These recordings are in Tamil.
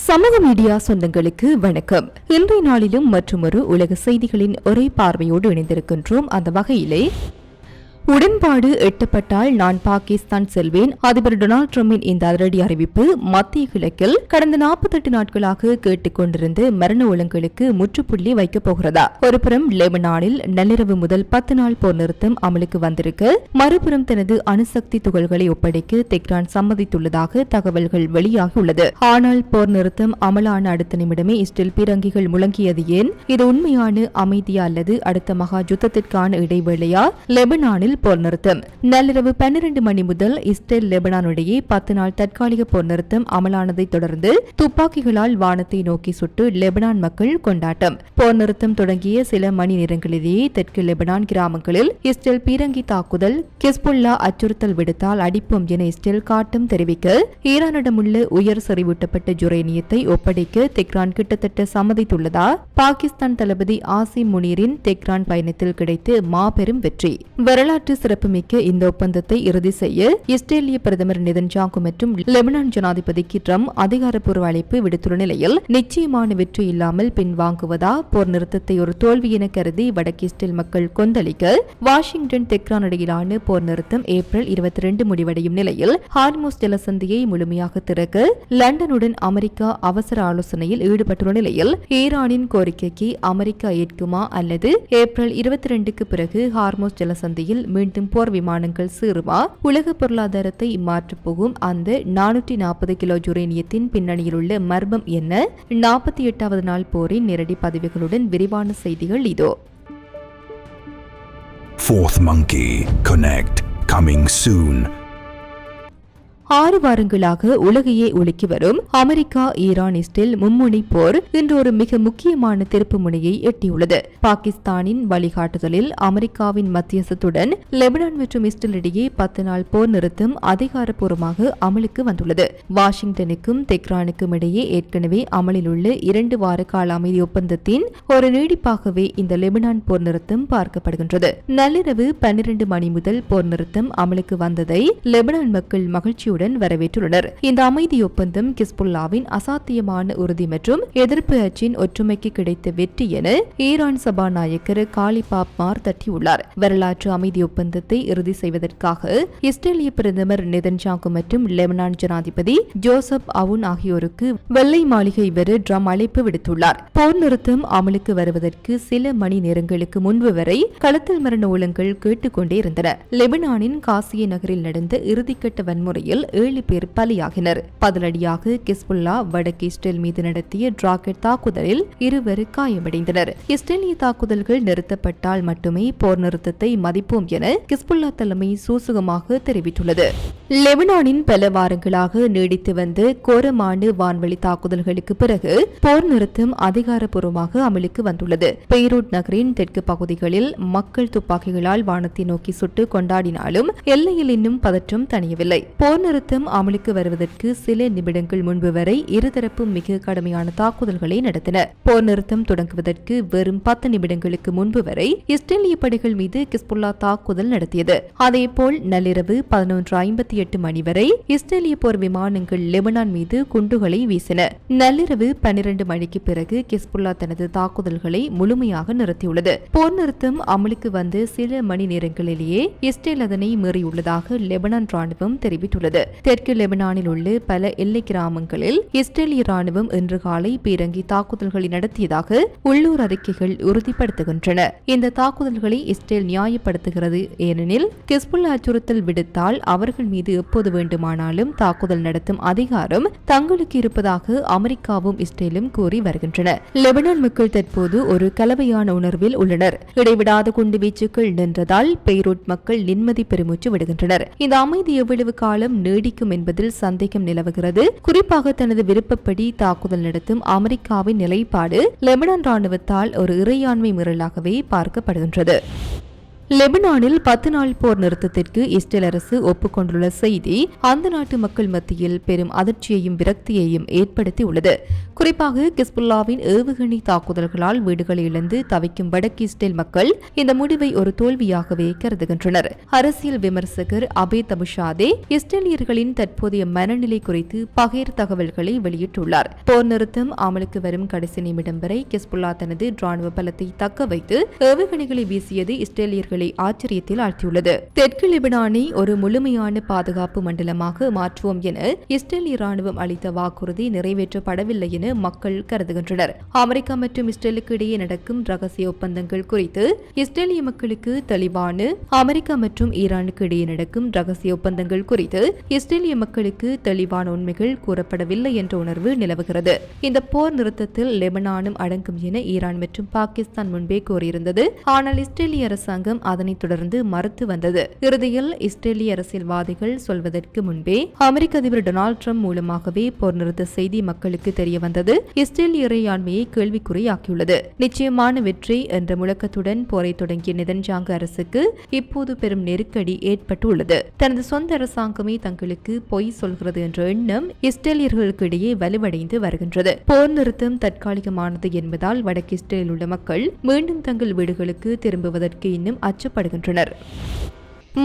சமூக மீடியா சொந்தங்களுக்கு வணக்கம். இன்றைய நாளிலும் மற்றுமொரு உலக செய்திகளின் ஒரே பார்வையோடு இணைந்திருக்கின்றோம். அந்த வகையிலே உடன்பாடு எட்டப்பட்டால் நான் பாகிஸ்தான் செல்வேன். அதிபர் டொனால்டு டிரம்பின் இந்த அதிரடி அறிவிப்பு மத்திய கிழக்கில் கடந்த 48 நாட்களாக கேட்டுக் கொண்டிருந்த மரண ஒழுங்குகளுக்கு முற்றுப்புள்ளி வைக்கப் போகிறதா? ஒருபுறம் லெபனானில் நள்ளிரவு முதல் 10 நாள் போர் நிறுத்தம் அமலுக்கு வந்திருக்க, மறுபுறம் தனது அணுசக்தி துகள்களை ஒப்படைக்க தெஹ்ரான் சம்மதித்துள்ளதாக தகவல்கள் வெளியாகியுள்ளது. ஆனால் போர் நிறுத்தம் அமலான அடுத்த நிமிடமே இஸ்ரேல் பீரங்கிகள் முழங்கியது ஏன்? இது உண்மையான அமைதியா அல்லது அடுத்த மகா யுத்தத்திற்கான இடைவேளையா? லெபனானில் போர் நிறுத்தம் நள்ளிரவு 12 மணி முதல் இஸ்ரேல் லெபனான் இடையே 10 நாள் தற்காலிக போர் நிறுத்தம் அமலானதை தொடர்ந்து துப்பாக்கிகளால் வானத்தை நோக்கி சுட்டு லெபனான் மக்கள் கொண்டாட்டம். போர் நிறுத்தம் தொடங்கிய சில மணி நேரங்களிலேயே தெற்கு லெபனான் கிராமங்களில் இஸ்ரேல் பீரங்கி தாக்குதல், ஹிஸ்புல்லா அச்சுறுத்தல் விடுத்தால் அடிப்போம் என இஸ்ரேல் காட்டும் தெரிவிக்க, ஈரானிடமுள்ள உயர் செறிவூட்டப்பட்ட யுரேனியத்தை ஒப்படைக்க தெஹ்ரான் கிட்டத்தட்ட சம்மதித்துள்ளதா? பாகிஸ்தான் தளபதி ஆசிம் முனீரின் தெஹ்ரான் பயணத்தில் கிடைத்த மாபெரும் வெற்றி. வரலாற்று சிறப்புமிக்க இந்த ஒப்பந்தத்தை இறுதி செய்ய இஸ்ரேலிய பிரதமர் நெதன்யாகு மற்றும் லெபனான் ஜனாதிபதிக்கு ட்ரம்ப் அதிகாரப்பூர்வ அழைப்பு விடுத்துள்ள நிலையில் நிச்சயமான வெற்றி இல்லாமல் பின்வாங்குவதா? போர் நிறுத்தத்தை ஒரு தோல்வி என கருதி வடக்கு இஸ்ரேல் மக்கள் கொந்தளிக்க, வாஷிங்டன் தெஹ்ரான் இடையிலான போர் நிறுத்தம் ஏப்ரல் 22 முடிவடையும் நிலையில் ஹார்மோஸ் ஜலசந்தியை முழுமையாக திறக்க லண்டனுடன் அமெரிக்கா அவசர ஆலோசனையில் ஈடுபட்டுள்ள நிலையில் ஈரானின் கோரிக்கைக்கு அமெரிக்கா ஏற்குமா அல்லது ஏப்ரல் 22க்கு பிறகு ஹார்மோஸ் ஜலசந்தியில் மீண்டும் போர் விமானங்கள் சீருமா? உலக பொருளாதாரத்தை மாற்றப் போகும் அந்த 440 கிலோ யுரேனியத்தின் பின்னணியில் உள்ள மர்மம் என்ன? 48வது நாள் போரின் நேரடி பதிவுகளுடன் விரிவான செய்திகள் இதோ. Fourth Monkey Connect coming soon. 6 வாரங்களாக உலகையே உலுக்கி வரும் அமெரிக்கா ஈரான் இஸ்ரேல் மும்முனை போர் இன்று ஒரு மிக முக்கியமான திருப்பு முனையை எட்டியுள்ளது. பாகிஸ்தானின் வழிகாட்டுதலில் அமெரிக்காவின் மத்தியஸ்தத்துடன் லெபனான் மற்றும் இஸ்ரேல் இடையே 10 நாள் போர் நிறுத்தம் அதிகாரப்பூர்வமாக அமலுக்கு வந்துள்ளது. வாஷிங்டனுக்கும் தெஹ்ரானுக்கும் இடையே ஏற்கனவே அமலில் உள்ள 2 வார கால அமைதி ஒப்பந்தத்தின் ஒரு நீடிப்பாகவே இந்த லெபனான் போர் நிறுத்தம் பார்க்கப்படுகின்றது. நள்ளிரவு 12 மணி முதல் போர் நிறுத்தம் அமலுக்கு வந்ததை லெபனான் மக்கள் மகிழ்ச்சி வரவேற்றுள்ளனர். இந்த அமைதி ஒப்பந்தம் ஹிஸ்புல்லாவின் அசாத்தியமான உறுதி மற்றும் எதிர்ப்பு அச்சின் ஒற்றுமைக்கு கிடைத்த வெற்றி என ஈரான் சபாநாயகர் காலிபாப் மார் தட்டியுள்ளார். வரலாற்று அமைதி ஒப்பந்தத்தை இறுதி செய்வதற்காக இஸ்ரேலிய பிரதமர் நெதன்யாகு மற்றும் லெபனான் ஜனாதிபதி ஜோசப் அவுன் ஆகியோருக்கு வெள்ளை மாளிகை வர ட்ரம்ப் அழைப்பு விடுத்துள்ளார். போர் நிறுத்தம் அமலுக்கு வருவதற்கு சில மணி நேரங்களுக்கு முன்பு வரை களத்தில் மரண ஒழுங்குகள் கேட்டுக்கொண்டே இருந்தன. லெபனானின் காசிய நகரில் நடந்த இறுதிக்கட்ட வன்முறையில் 7 பேர் பலியாகினர். பதிலடியாக ஹிஸ்புல்லா வடக்கு இஸ்ரேல் மீது நடத்திய ராக்கெட் தாக்குதலில் 2 காயமடைந்தனர். இஸ்ரேலிய தாக்குதல்கள் நிறுத்தப்பட்டால் மட்டுமே போர் நிறுத்தத்தை மதிப்போம் என ஹிஸ்புல்லா தலைமை சூசகமாக தெரிவித்துள்ளது. லெபனானின் பல வாரங்களாக நீடித்து வந்த கோரமான வான்வழி தாக்குதல்களுக்கு பிறகு போர் நிறுத்தம் அதிகாரப்பூர்வமாக அமலுக்கு வந்துள்ளது. பெய்ரூட் நகரின் தெற்கு பகுதிகளில் மக்கள் துப்பாக்கிகளால் வானத்தை நோக்கி சுட்டு கொண்டாடினாலும் எல்லையில் இன்னும் பதற்றம் தணியவில்லை. போர் நிறுத்தம் அமலுக்கு வருவதற்கு சில நிமிடங்கள் முன்பு வரை இருதரப்பும் மிக கடுமையான தாக்குதல்களை நடத்தின. போர் நிறுத்தம் தொடங்குவதற்கு வெறும் 10 நிமிடங்களுக்கு முன்பு வரை இஸ்ரேலிய படைகள் மீது ஹிஸ்புல்லா தாக்குதல் நடத்தியது. அதேபோல் நள்ளிரவு 11:58 மணி வரை இஸ்ரேலிய போர் விமானங்கள் லெபனான் மீது குண்டுகளை வீசின. நள்ளிரவு 12 மணிக்கு பிறகு ஹிஸ்புல்லா தனது தாக்குதல்களை முழுமையாக நிறுத்தியுள்ளது. போர் நிறுத்தம் அமலுக்கு வந்து சில மணி நேரங்களிலேயே இஸ்ரேல் அதனை மீறியுள்ளதாக லெபனான் ராணுவம் தெரிவித்துள்ளது. தெற்கு லெபனானில் உள்ள பல எல்லை கிராமங்களில் இஸ்ரேலிய ராணுவம் இன்று காலை பீரங்கி தாக்குதல்களை நடத்தியதாக உள்ளூர் அறிக்கைகள் உறுதிப்படுத்துகின்றன. இந்த தாக்குதல்களை இஸ்ரேல் நியாயப்படுத்துகிறது. ஏனெனில் ஹிஸ்புல்லா அச்சுறுத்தல் விடுத்தால் அவர்கள் மீது எப்போது வேண்டுமானாலும் தாக்குதல் நடத்தும் அதிகாரம் தங்களுக்கு இருப்பதாக அமெரிக்காவும் இஸ்ரேலும் கூறி வருகின்றன. லெபனான் மக்கள் தற்போது ஒரு கலவையான உணர்வில் உள்ளனர். இடைவிடாத குண்டுவீச்சுக்கள் நின்றதால் பெய்ரூட் மக்கள் நிம்மதி பெருமூச்சு விடுகின்றனர். இந்த அமைதி எவ்வளவு காலம் நீடிக்கும் என்பதில் சந்தேகம் நிலவுகிறது. குறிப்பாக தனது விருப்பப்படி தாக்குதல் நடத்தும் அமெரிக்காவின் நிலைப்பாடு லெபனான் ராணுவத்தால் ஒரு இறையாண்மை மீறலாகவே பார்க்கப்படுகின்றது. லெபனானில் 10 நாள் போர் நிறுத்தத்திற்கு இஸ்ரேல் அரசு ஒப்புக்கொண்டுள்ள செய்தி அந்த நாட்டு மக்கள் மத்தியில் பெரும் அதிர்ச்சியையும் விரக்தியையும் ஏற்படுத்தியுள்ளது. குறிப்பாக கிஸ்புல்லாவின் ஏவுகணை தாக்குதல்களால் வீடுகளை இழந்து தவிக்கும் வடக்கு இஸ்ரேல் மக்கள் இந்த முடிவை ஒரு தோல்வியாகவே கருதுகின்றனர். அரசியல் விமர்சகர் அபே தபுஷாதே இஸ்ரேலியர்களின் தற்போதைய மனநிலை குறித்து பகிர் தகவல்களை வெளியிட்டுள்ளார். போர் நிறுத்தம் அமலுக்கு வரும் கடைசி நிமிடம் வரை கிஸ்புல்லா தனது ராணுவ பலத்தை தக்க வைத்து ஏவுகணைகளை வீசியது இஸ்ரேலியர்களை ஆச்சரியத்தில் ஆழ்த்தியுள்ளது. தெற்கு லெபனானை ஒரு முழுமையான பாதுகாப்பு மண்டலமாக மாற்றுவோம் என இஸ்ரேலிய ராணுவம் அளித்த வாக்குறுதி நிறைவேற்றப்படவில்லை என மக்கள் கருதுகின்றனர். அமெரிக்கா மற்றும் இஸ்ரேலுக்கு இடையே நடக்கும் ரகசிய ஒப்பந்தங்கள் குறித்து இஸ்ரேலிய மக்களுக்கு தெளிவான அமெரிக்கா மற்றும் ஈரானுக்கு இடையே நடக்கும் ரகசிய ஒப்பந்தங்கள் குறித்து இஸ்ரேலிய மக்களுக்கு தெளிவான உண்மைகள் கூறப்படவில்லை என்ற உணர்வு நிலவுகிறது. இந்த போர் நிறுத்தத்தில் லெபனானும் அடங்கும் என ஈரான் மற்றும் பாகிஸ்தான் முன்பே கூறியிருந்தது. ஆனால் இஸ்ரேலிய அரசாங்கம் அதனைத் தொடர்ந்து மறுத்து வந்தது. இறுதியில் இஸ்ரேலிய அரசியல்வாதிகள் சொல்வதற்கு முன்பே அமெரிக்க அதிபர் டொனால்டு டிரம்ப் மூலமாகவே போர் நிறுத்த செய்தி மக்களுக்கு தெரிய வந்தது. இஸ்ரேலிய இறையாண்மையை கேள்விக்குறியாக்கியுள்ளது. நிச்சயமான வெற்றி என்ற முழக்கத்துடன் போரை தொடங்கிய நெதன்யாகு அரசுக்கு இப்போது பெரும் நெருக்கடி ஏற்பட்டுள்ளது. தனது சொந்த அரசாங்கமே தங்களுக்கு பொய் சொல்கிறது என்ற எண்ணம் இஸ்ரேலியர்களுக்கு இடையே வலுவடைந்து வருகின்றது. போர் நிறுத்தம் தற்காலிகமானது என்பதால் வடக்கு இஸ்ரேலில் உள்ள மக்கள் மீண்டும் தங்கள் வீடுகளுக்கு திரும்புவதற்கு இன்னும் அச்சப்படுகின்றனர்.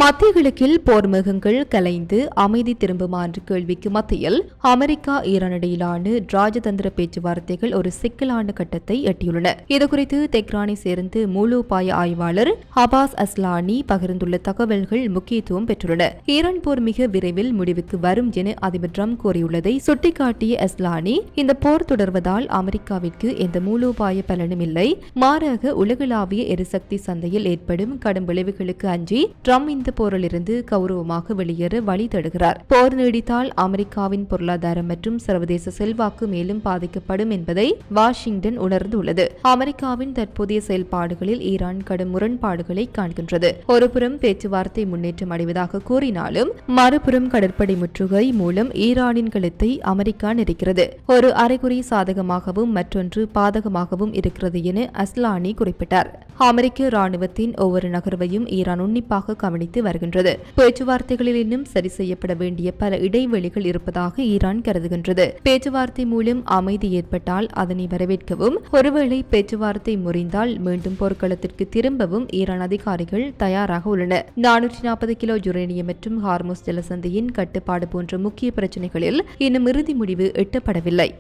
மத்திய கிழக்கில் போர் மேகங்கள் கலைந்து அமைதி திரும்புமா என்ற கேள்விக்கு மத்தியில் அமெரிக்கா ஈரான் இடையிலான ராஜதந்திர பேச்சுவார்த்தைகள் ஒரு சிக்கலான கட்டத்தை எட்டியுள்ளன. இதுகுறித்து தெஹ்ரானை சேர்ந்து மூலோபாய ஆய்வாளர் அபாஸ் அஸ்லானி பகிர்ந்துள்ள தகவல்கள் முக்கியத்துவம் பெற்றுள்ளன. ஈரான் போர் மிக விரைவில் முடிவுக்கு வரும் என அதிபர் டிரம்ப் கூறியுள்ளதை சுட்டிக்காட்டிய அஸ்லானி, இந்த போர் தொடர்வதால் அமெரிக்காவிற்கு எந்த மூலோபாய பலனும் இல்லை, மாறாக உலகளாவிய எரிசக்தி சந்தையில் ஏற்படும் கடும் விளைவுகளுக்கு அஞ்சி டிரம்ப் இந்த போரிலிருந்து கௌரவமாக வெளியேற வழி தேடுகிறார். போர் நீடித்தால் அமெரிக்காவின் பொருளாதாரம் மற்றும் சர்வதேச செல்வாக்கு மேலும் பாதிக்கப்படும் என்பதை வாஷிங்டன் உணர்ந்துள்ளது. அமெரிக்காவின் தற்போதைய செயல்பாடுகளில் ஈரான் கடும் முரண்பாடுகளை காண்கின்றது. ஒருபுறம் பேச்சுவார்த்தை முன்னேற்றம் அடைவதாக கூறினாலும் மறுபுறம் கடற்படை முற்றுகை மூலம் ஈரானின் கழுத்தை அமெரிக்கா நெரிக்கிறது. ஒரு அரைகுறை சாதகமாகவும் மற்றொன்று பாதகமாகவும் இருக்கிறது என அஸ்லானி குறிப்பிட்டார். அமெரிக்க ராணுவத்தின் ஒவ்வொரு நகர்வையும் ஈரான் உன்னிப்பாக கவனித்து வருகின்றது. பேச்சுவார்த்தைகளில் இன்னும் சரி செய்யப்பட வேண்டிய பல இடைவெளிகள் இருப்பதாக ஈரான் கருதுகின்றது. பேச்சுவார்த்தை மூலம் அமைதி ஏற்பட்டால் அதனை வரவேற்கவும், ஒருவேளை பேச்சுவார்த்தை முறிந்தால் மீண்டும் போர்க்களத்திற்கு திரும்பவும் ஈரான் அதிகாரிகள் தயாராக உள்ளனர். 440 கிலோ யுரேனியம் மற்றும் ஹார்முஸ் ஜலசந்தியின் கட்டுப்பாடு போன்ற முக்கிய பிரச்சினைகளில் இன்னும் இறுதி முடிவு எட்டப்படவில்லை.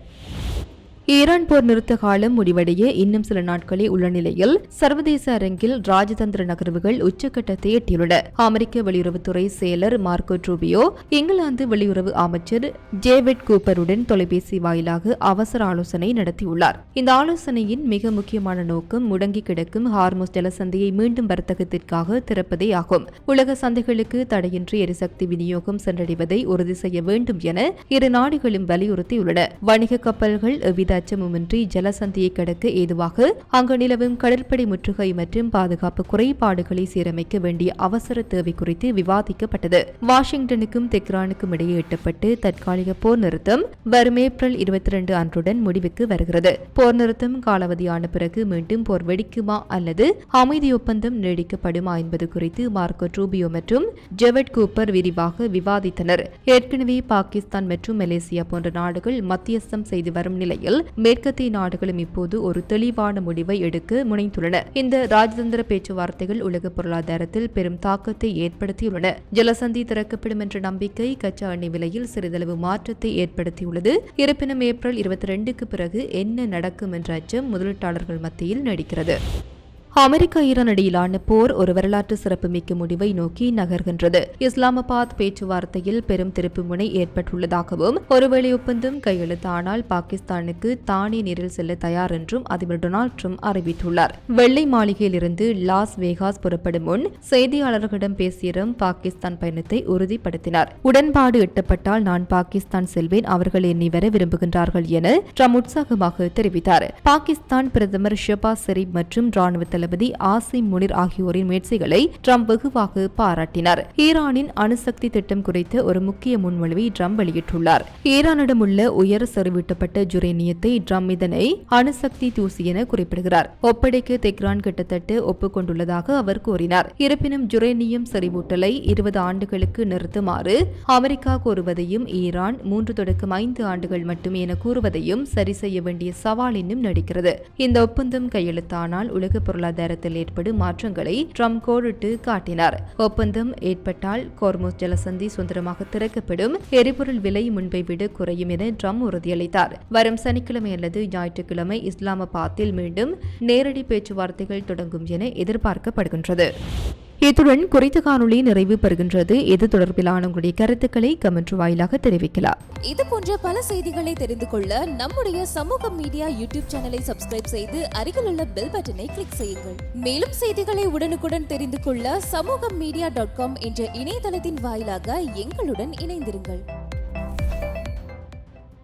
ஈரான் போர் நிறுத்த காலம் முடிவடைய இன்னும் சில நாட்களே உள்ள நிலையில் சர்வதேச அரங்கில் ராஜதந்திர நகர்வுகள் உச்சக்கட்டத்தை எட்டியுள்ளன. அமெரிக்க வெளியுறவுத்துறை செயலர் மார்க்கோ ரூபியோ இங்கிலாந்து வெளியுறவு அமைச்சர் டேவிட் கூப்பருடன் தொலைபேசி வாயிலாக அவசர ஆலோசனை நடத்தியுள்ளார். இந்த ஆலோசனையின் மிக முக்கியமான நோக்கம் முடங்கி கிடக்கும் ஹார்முஸ் ஜலசந்தியை மீண்டும் வர்த்தகத்திற்காக திறப்பதே ஆகும். உலக சந்தைகளுக்கு தடையின்றி எரிசக்தி விநியோகம் சென்றடைவதை உறுதி செய்ய வேண்டும் என இரு நாடுகளும் வலியுறுத்தியுள்ளன. வணிக கப்பல்கள் எவ்வித அச்சமுமின்றி ஜலசந்தியை கடக்க ஏதுவாக அங்கு நிலவும் கடற்படை முற்றுகை மற்றும் பாதுகாப்பு குறைபாடுகளை சீரமைக்க வேண்டிய அவசர தேவை குறித்து விவாதிக்கப்பட்டது. வாஷிங்டனுக்கும் தெஹ்ரானுக்கும் இடையே எட்டப்பட்டு தற்காலிக போர் நிறுத்தம் வரும் ஏப்ரல் 22 அன்றுடன் முடிவுக்கு வருகிறது. போர் நிறுத்தம் காலாவதியான பிறகு மீண்டும் போர் வெடிக்குமா அல்லது அமைதி ஒப்பந்தம் நீடிக்கப்படுமா என்பது குறித்து மார்க்கோ ரூபியோ மற்றும் டேவிட் கூப்பர் விரிவாக விவாதித்தனர். ஏற்கனவே பாகிஸ்தான் மற்றும் மலேசியா போன்ற நாடுகள் மத்தியஸ்தம் செய்து வரும் நிலையில் மேற்கத்திய நாடுகளும் இப்போது ஒரு தெளிவான முடிவை எடுக்க முனைந்துள்ளன. இந்த ராஜதந்திர பேச்சுவார்த்தைகள் உலக பொருளாதாரத்தில் பெரும் தாக்கத்தை ஏற்படுத்தியுள்ளன. ஜலசந்தி திறக்கப்படும் என்ற நம்பிக்கை கச்சா எண்ணெய் விலையில் சிறிதளவு மாற்றத்தை ஏற்படுத்தியுள்ளது. இருப்பினும் ஏப்ரல் 22க்கு பிறகு என்ன நடக்கும் என்ற அச்சம் முதலீட்டாளர்கள் மத்தியில் நீடிக்கிறது. அமெரிக்கா ஈரான் இடையிலான போர் ஒரு வரலாற்று சிறப்புமிக்க முடிவை நோக்கி நகர்கின்றது. இஸ்லாமாபாத் பேச்சுவார்த்தையில் பெரும் திருப்புமுனை ஏற்பட்டுள்ளதாகவும், ஒருவேளை ஒப்பந்தம் கையெழுத்தானால் பாகிஸ்தானுக்கு தானே நேரில் செல்ல தயார் என்றும் அதிபர் டொனால்டு டிரம்ப் அறிவித்துள்ளார். வெள்ளை மாளிகையிலிருந்து லாஸ் வேகாஸ் புறப்படும் முன் செய்தியாளர்களிடம் பேசிய டிரம்ப் பாகிஸ்தான் பயணத்தை உறுதிப்படுத்தினார். உடன்பாடு எட்டப்பட்டால் நான் பாகிஸ்தான் செல்வேன், அவர்கள் என்னை வர விரும்புகின்றார்கள் என டிரம்ப் உற்சாகமாக தெரிவித்தார். பாகிஸ்தான் பிரதமர் ஷெபாஸ் ஷெரீப் மற்றும் ராணுவ தளபதி ஆசிம் முனிர் ஆகியோரின் முயற்சிகளை ட்ரம்ப் வெகுவாக பாராட்டினார். ஈரானின் அணுசக்தி திட்டம் குறித்த ஒரு முக்கிய முன்மொழிவை ட்ரம்ப் வெளியிட்டுள்ளார். ஈரானிடமுள்ள உயர் செறிவூட்டப்பட்ட யுரேனியத்தை ட்ரம்ப் இதனை அணுசக்தி தூசி என குறிப்பிடுகிறார். ஒப்படைக்க தெஹ்ரான் கிட்டத்தட்ட ஒப்புக்கொண்டுள்ளதாக அவர் கூறினார். இருப்பினும் யுரேனியம் செறிவூட்டலை 20 ஆண்டுகளுக்கு நிறுத்துமாறு அமெரிக்கா கோருவதையும் ஈரான் 3-5 ஆண்டுகள் மட்டுமே என கூறுவதையும் சரி செய்ய வேண்டிய சவால் இன்னும் நீடிக்கிறது. இந்த ஒப்பந்தம் கையெழுத்தானால் உலக பொருளாதாரத்தில் ஏற்படும் மாற்றங்களை ட்ரம்ப் கோடிட்டு காட்டினார். ஒப்பந்தம் ஏற்பட்டால் ஹோர்முஸ் ஜலசந்தி சுதந்திரமாக திறக்கப்படும், எரிபொருள் விலை முன்பை விட குறையும் என ட்ரம்ப் உறுதியளித்தார். வரும் சனிக்கிழமை அல்லது ஞாயிற்றுக்கிழமை இஸ்லாமாபாத்தில் மீண்டும் நேரடி பேச்சுவார்த்தைகள் தொடங்கும் என எதிர்பார்க்கப்படுகின்றது. இத்துடன் குறித்த காணொளி நிறைவு பெறுகின்றது. இது தொடர்பிலான உங்களுடைய கருத்துக்களை கமெண்ட் வாயிலாக தெரிவிக்கலாம். இது போன்ற பல செய்திகளை தெரிந்து கொள்ள நம்முடைய சமூக மீடியா யூடியூப் சேனலை சப்ஸ்கிரைப் செய்து அருகிலுள்ள பெல் பட்டனை கிளிக் செய்யுங்கள். மேலும் செய்திகளை உடனுக்குடன் தெரிந்து கொள்ள சமூகமீடியா.com என்ற இணையதளத்தின் வாயிலாக எங்களுடன் இணைந்திருங்கள்.